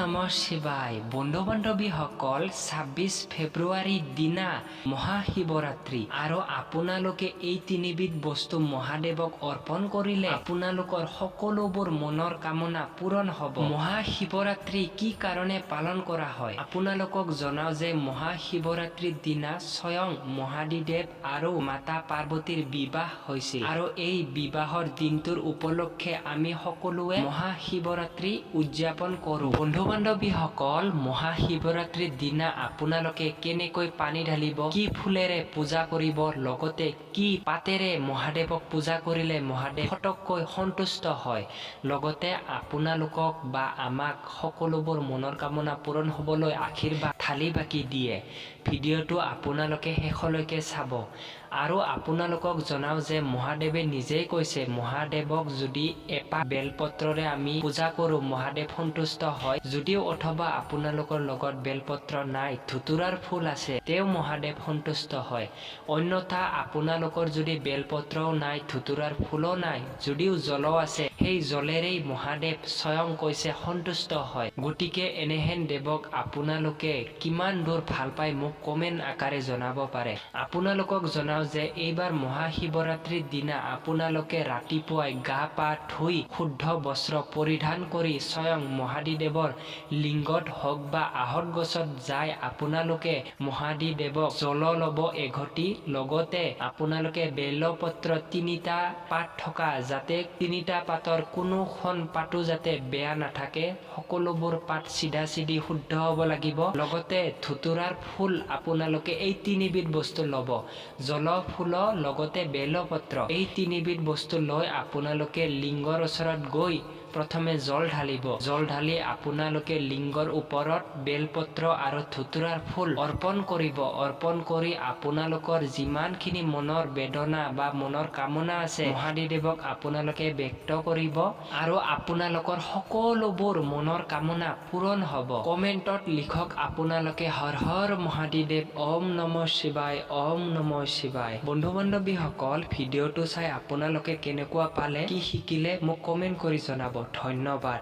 নমঃ শিৱায়। বন্ধু বান্ধৱীসকল ২৬ ফেব্ৰুৱাৰীৰ দিনা মহাশিৱৰাত্ৰি আৰু আপোনালোকে এই তিনিবিধ বস্তু মহাদেৱক অৰ্পণ কৰিলে আপোনালোকৰ সকলোবোৰ মনৰ কামনা পূৰণ হ'ব। মহাশিৱৰাত্ৰি কি কাৰণে পালন কৰা হয় আপোনালোকক জনাও যে মহাশিৱৰাত্ৰিৰ দিনা স্বয়ং মহাদিদেৱ আৰু মাতা পাৰ্বতীৰ বিবাহ হৈছিল আৰু এই বিবাহৰ দিনটোৰ উপলক্ষে আমি সকলোৱে মহাশিৱৰাত্ৰি উদযাপন কৰোঁ। বন্ধু বান্ধৱীসকল মহাশিৱৰাত্ৰিৰ দিনা আপোনালোকে কেনেকৈ পানী ঢালিব, কি ফুলেৰে পূজা কৰিব, লগতে কি পাতেৰে মহাদেৱক পূজা কৰিলে মহাদেৱ ফটককৈ সন্তুষ্ট হয়, লগতে আপোনালোকক বা আমাক সকলোবোৰ মনৰ কামনা পূৰণ হ'বলৈ আশীৰ্বাদ থালি বাকি দিয়ে। ভিডিঅ'টো আপোনালোকে শেষলৈকে চাব। আৰু আপোনালোকক জনাও যে মহাদেৱে নিজেই কৈছে মহাদেৱক যদি এপাহ বেলপত্ৰৰে আমি পূজা কৰোঁ মহাদেৱ সন্তুষ্ট হয়। যদিও অথবা আপোনালোকৰ লগত বেলপত্ৰ নাই, ধুতুৰাৰ ফুল আছে, তেওঁ মহাদেৱ সন্তুষ্ট হয়। অন্যথা আপোনালোকৰ যদি বেলপত্ৰও নাই, ধুতুৰাৰ ফুলো নাই, যদিও জলো আছে, সেই জলেৰেই মহাদেৱ স্বয়ং কৈছে সন্তুষ্ট হয়। গতিকে এনেহেন দেৱক আপোনালোকে কিমান দূৰ ভাল পায় মোক কমেণ্ট আকাৰে জনাব পাৰে। আপোনালোকক জনাও যে এইবাৰ মহাশিৱৰাত্ৰিৰ দিনা আপোনালোকে ৰাতিপুৱাই গা পা ধুই শুদ্ধ বস্ত্ৰ পৰিধান কৰি স্বয়ং মহাদিদেৱৰ লিংগত হওক বা আহঁত গছত যাই আপোনালোকে মহাদিদেৱক জল ল'ব এঘটি, লগতে আপোনালোকে বেলপত্ৰ ৩টা পাত থকা, যাতে ৩টা পাতৰ কোনোখন পাতো যাতে বেয়া নাথাকে, সকলোবোৰ পাত চিধা চিধি শুদ্ধ হ'ব লাগিব। লগতে ধুতুৰাৰ ফুল আপোনালোকে এই তিনিবিধ বস্তু ল'ব, জল, ফুল, লগতে বেলপত্ৰ। এই তিনিবিধ বস্তু লৈ আপোনালোকে লিংগৰ ওচৰত গৈ প্ৰথমে জল ঢালিব। জল ঢালি আপোনালোকে লিংগৰ ওপৰত বেলপত্ৰ আৰু ধুতুৰাৰ ফুল অৰ্পণ কৰিব। অৰ্পণ কৰি আপোনালোকৰ যিমানখিনি মনৰ বেদনা বা মনৰ কামনা আছে মহাদিদেৱক আপোনালোকে ব্যক্ত কৰিব আৰু আপোনালোকৰ সকলোবোৰ মনৰ কামনা পূৰণ হ'ব। কমেণ্টত লিখক আপোনালোকে হৰ হৰ মহাদিদেৱ, ওম নমঃ শিৱায়, ওম নমঃ শিৱায়। বন্ধু বান্ধৱীসকল ভিডিঅ'টো চাই আপোনালোকে কেনেকুৱা পালে, কি শিকিলে মোক কমেণ্ট কৰি জনাব। ধন্যবাদ।